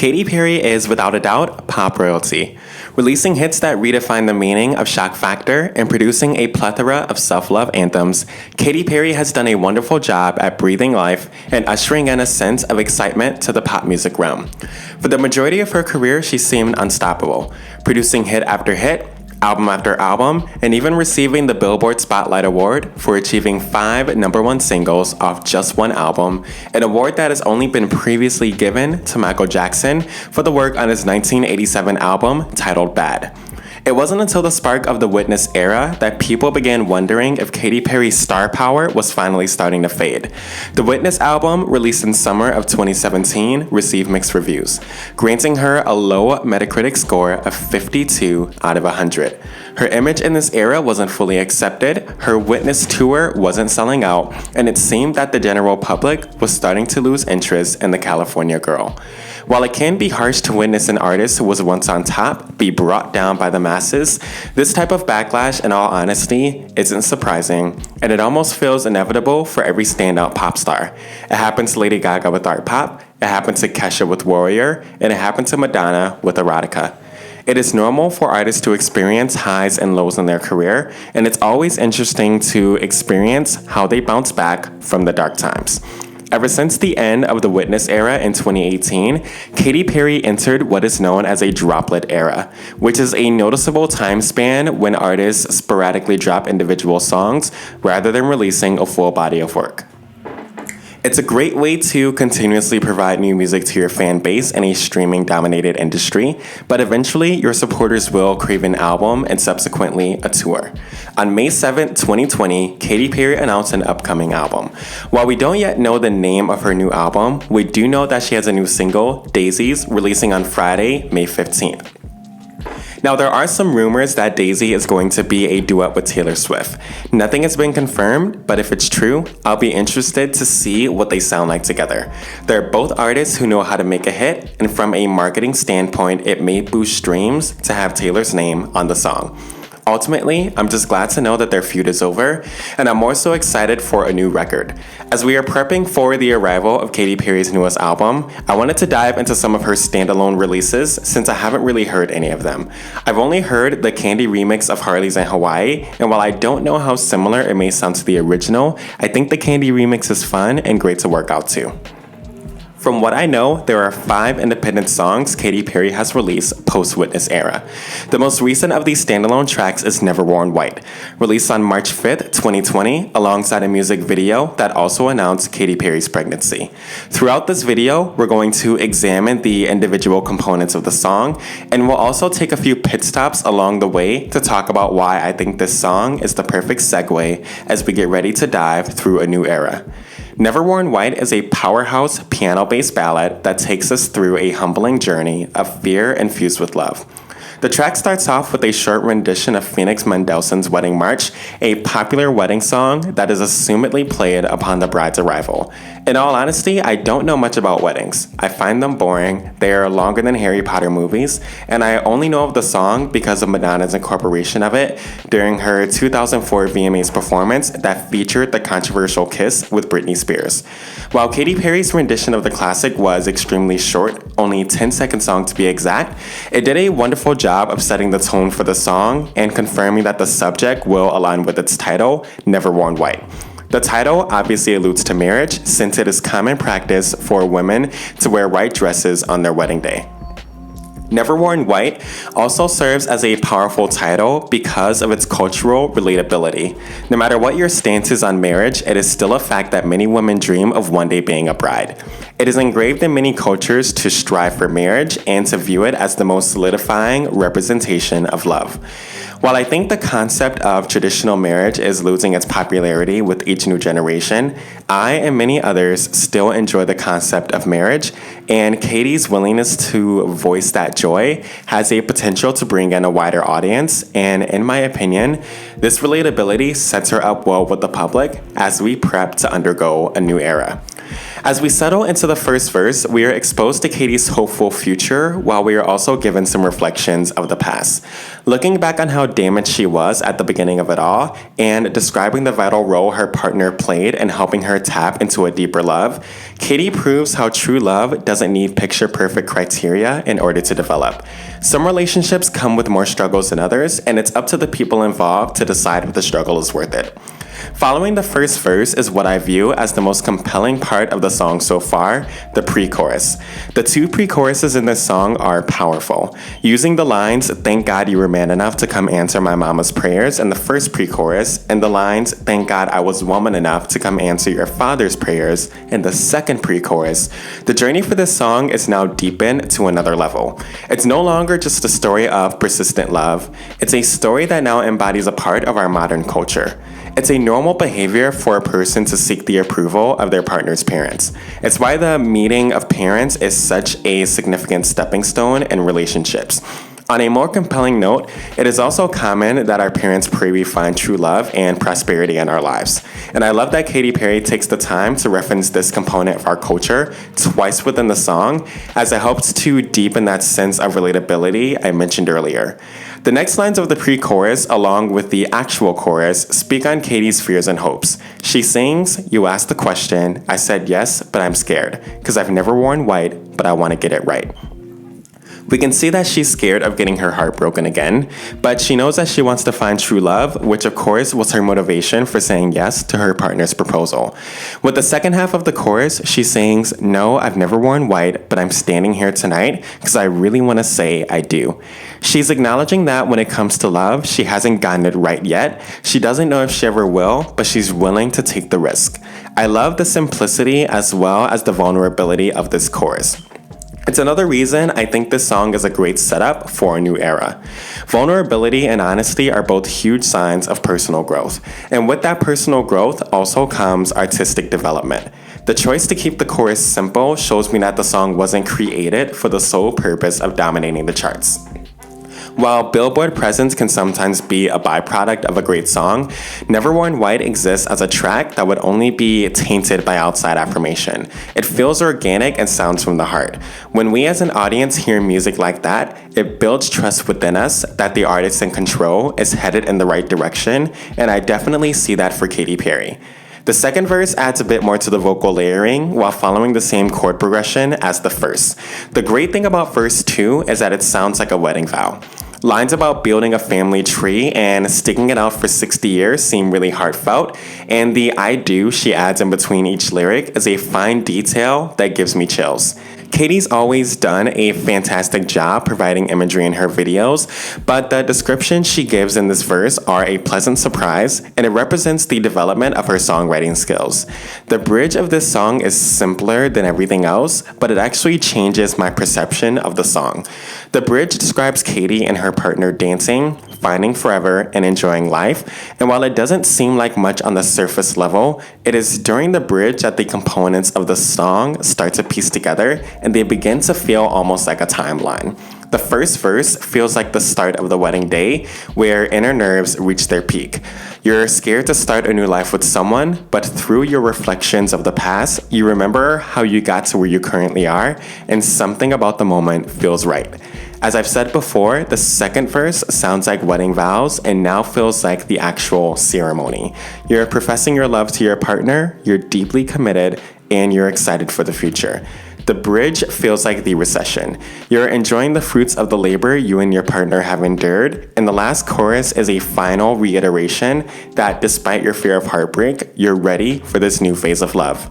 Katy Perry is, without a doubt, pop royalty. Releasing hits that redefine the meaning of shock factor and producing a plethora of self-love anthems, Katy Perry has done a wonderful job at breathing life and ushering in a sense of excitement to the pop music realm. For the majority of her career, she seemed unstoppable, producing hit after hit, album after album, and even receiving the Billboard Spotlight Award for achieving 5 #1 singles off just one album, an award that has only been previously given to Michael Jackson for the work on his 1987 album titled Bad. It wasn't until the spark of the Witness era that people began wondering if Katy Perry's star power was finally starting to fade. The Witness album, released in summer of 2017, received mixed reviews, granting her a low Metacritic score of 52 out of 100. Her image in this era wasn't fully accepted, her Witness tour wasn't selling out, and it seemed that the general public was starting to lose interest in the California girl. While it can be harsh to witness an artist who was once on top be brought down by the masses, this type of backlash, in all honesty, isn't surprising, and it almost feels inevitable for every standout pop star. It happened to Lady Gaga with Art Pop, it happened to Kesha with Warrior, and it happened to Madonna with Erotica. It is normal for artists to experience highs and lows in their career, and it's always interesting to experience how they bounce back from the dark times. Ever since the end of the Witness era in 2018, Katy Perry entered what is known as a droplet era, which is a noticeable time span when artists sporadically drop individual songs rather than releasing a full body of work. It's a great way to continuously provide new music to your fan base in a streaming-dominated industry, but eventually your supporters will crave an album and subsequently a tour. On May 7, 2020, Katy Perry announced an upcoming album. While we don't yet know the name of her new album, we do know that she has a new single, Daisies, releasing on Friday, May 15th. Now, there are some rumors that Daisy is going to be a duet with Taylor Swift. Nothing has been confirmed, but if it's true, I'll be interested to see what they sound like together. They're both artists who know how to make a hit, and from a marketing standpoint, it may boost streams to have Taylor's name on the song. Ultimately, I'm just glad to know that their feud is over, and I'm more so excited for a new record. As we are prepping for the arrival of Katy Perry's newest album, I wanted to dive into some of her standalone releases since I haven't really heard any of them. I've only heard the Candy remix of Harley's in Hawaii, and while I don't know how similar it may sound to the original, I think the Candy remix is fun and great to work out to. From what I know, there are 5 independent songs Katy Perry has released post-Witness era. The most recent of these standalone tracks is Never Worn White, released on March 5th, 2020, alongside a music video that also announced Katy Perry's pregnancy. Throughout this video, we're going to examine the individual components of the song, and we'll also take a few pit stops along the way to talk about why I think this song is the perfect segue as we get ready to dive through a new era. Never Worn White is a powerhouse piano-based ballad that takes us through a humbling journey of fear infused with love. The track starts off with a short rendition of Phoenix Mendelssohn's Wedding March, a popular wedding song that is assumedly played upon the bride's arrival. In all honesty, I don't know much about weddings. I find them boring, they are longer than Harry Potter movies, and I only know of the song because of Madonna's incorporation of it during her 2004 VMAs performance that featured the controversial kiss with Britney Spears. While Katy Perry's rendition of the classic was extremely short, only a 10-second song to be exact, it did a wonderful job of setting the tone for the song and confirming that the subject will align with its title, Never Worn White. The title obviously alludes to marriage, since it is common practice for women to wear white dresses on their wedding day. Never Worn White also serves as a powerful title because of its cultural relatability. No matter what your stance is on marriage, it is still a fact that many women dream of one day being a bride. It is engraved in many cultures to strive for marriage and to view it as the most solidifying representation of love. While I think the concept of traditional marriage is losing its popularity with each new generation, I and many others still enjoy the concept of marriage, and Katy's willingness to voice that joy has a potential to bring in a wider audience, and in my opinion, this relatability sets her up well with the public as we prep to undergo a new era. As we settle into the first verse, we are exposed to Katy's hopeful future while we are also given some reflections of the past. Looking back on how damaged she was at the beginning of it all and describing the vital role her partner played in helping her tap into a deeper love, Katy proves how true love doesn't need picture-perfect criteria in order to develop. Some relationships come with more struggles than others, and it's up to the people involved to decide if the struggle is worth it. Following the first verse is what I view as the most compelling part of the song so far, the pre-chorus. The two pre-choruses in this song are powerful. Using the lines, "Thank God you were man enough to come answer my mama's prayers," in the first pre-chorus, and the lines, "Thank God I was woman enough to come answer your father's prayers," in the second pre-chorus, the journey for this song is now deepened to another level. It's no longer just a story of persistent love. It's a story that now embodies a part of our modern culture. It's a normal behavior for a person to seek the approval of their partner's parents. It's why the meeting of parents is such a significant stepping stone in relationships. On a more compelling note, it is also common that our parents pray we find true love and prosperity in our lives. And I love that Katy Perry takes the time to reference this component of our culture twice within the song, as it helps to deepen that sense of relatability I mentioned earlier. The next lines of the pre-chorus, along with the actual chorus, speak on Katy's fears and hopes. She sings, "You asked the question, I said yes, but I'm scared, 'cause I've never worn white, but I want to get it right." We can see that she's scared of getting her heart broken again, but she knows that she wants to find true love, which of course was her motivation for saying yes to her partner's proposal. With the second half of the chorus, she sings, "No, I've never worn white, but I'm standing here tonight because I really want to say I do." She's acknowledging that when it comes to love, she hasn't gotten it right yet. She doesn't know if she ever will, but she's willing to take the risk. I love the simplicity as well as the vulnerability of this chorus. It's another reason I think this song is a great setup for a new era. Vulnerability and honesty are both huge signs of personal growth. And with that personal growth also comes artistic development. The choice to keep the chorus simple shows me that the song wasn't created for the sole purpose of dominating the charts. While Billboard presence can sometimes be a byproduct of a great song, Never Worn White exists as a track that would only be tainted by outside affirmation. It feels organic and sounds from the heart. When we as an audience hear music like that, it builds trust within us that the artist in control is headed in the right direction, and I definitely see that for Katy Perry. The second verse adds a bit more to the vocal layering while following the same chord progression as the first. The great thing about verse 2 is that it sounds like a wedding vow. Lines about building a family tree and sticking it out for 60 years seem really heartfelt, and the "I do" she adds in between each lyric is a fine detail that gives me chills. Katy's always done a fantastic job providing imagery in her videos, but the descriptions she gives in this verse are a pleasant surprise, and it represents the development of her songwriting skills. The bridge of this song is simpler than everything else, but it actually changes my perception of the song. The bridge describes Katy and her partner dancing, finding forever, and enjoying life, and while it doesn't seem like much on the surface level, it is during the bridge that the components of the song start to piece together and they begin to feel almost like a timeline. The first verse feels like the start of the wedding day, where inner nerves reach their peak. You're scared to start a new life with someone, but through your reflections of the past, you remember how you got to where you currently are, and something about the moment feels right. As I've said before, the second verse sounds like wedding vows and now feels like the actual ceremony. You're professing your love to your partner, you're deeply committed, and you're excited for the future. The bridge feels like the recession. You're enjoying the fruits of the labor you and your partner have endured, and the last chorus is a final reiteration that despite your fear of heartbreak, you're ready for this new phase of love.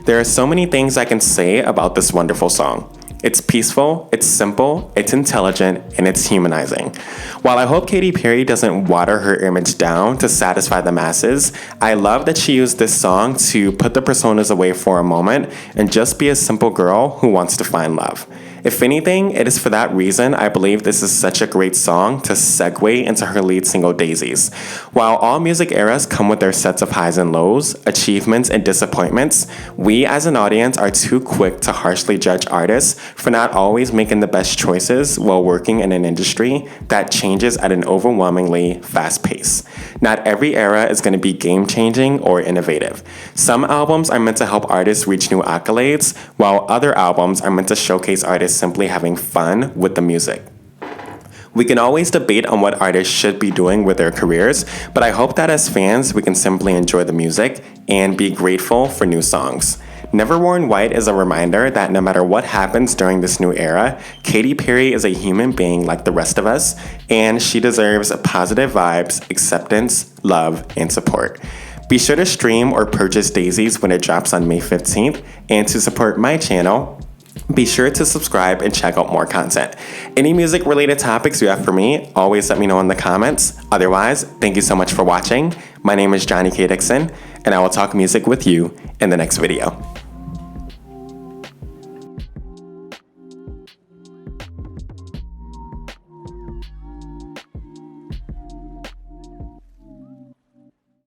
There are so many things I can say about this wonderful song. It's peaceful, it's simple, it's intelligent, and it's humanizing. While I hope Katy Perry doesn't water her image down to satisfy the masses, I love that she used this song to put the personas away for a moment and just be a simple girl who wants to find love. If anything, it is for that reason I believe this is such a great song to segue into her lead single Daisies. While all music eras come with their sets of highs and lows, achievements and disappointments, we as an audience are too quick to harshly judge artists for not always making the best choices while working in an industry that changes at an overwhelmingly fast pace. Not every era is going to be game-changing or innovative. Some albums are meant to help artists reach new accolades, while other albums are meant to showcase artists simply having fun with the music. We can always debate on what artists should be doing with their careers, but I hope that as fans we can simply enjoy the music and be grateful for new songs. Never Worn White is a reminder that no matter what happens during this new era, Katy Perry is a human being like the rest of us, and she deserves positive vibes, acceptance, love, and support. Be sure to stream or purchase Daisies when it drops on May 15th, and to support my channel, be sure to subscribe and check out more content. Any music related topics you have for me, always let me know in the comments. Otherwise, thank you so much for watching. My name is Johnny K. Dixon, and I will talk music with you in the next video.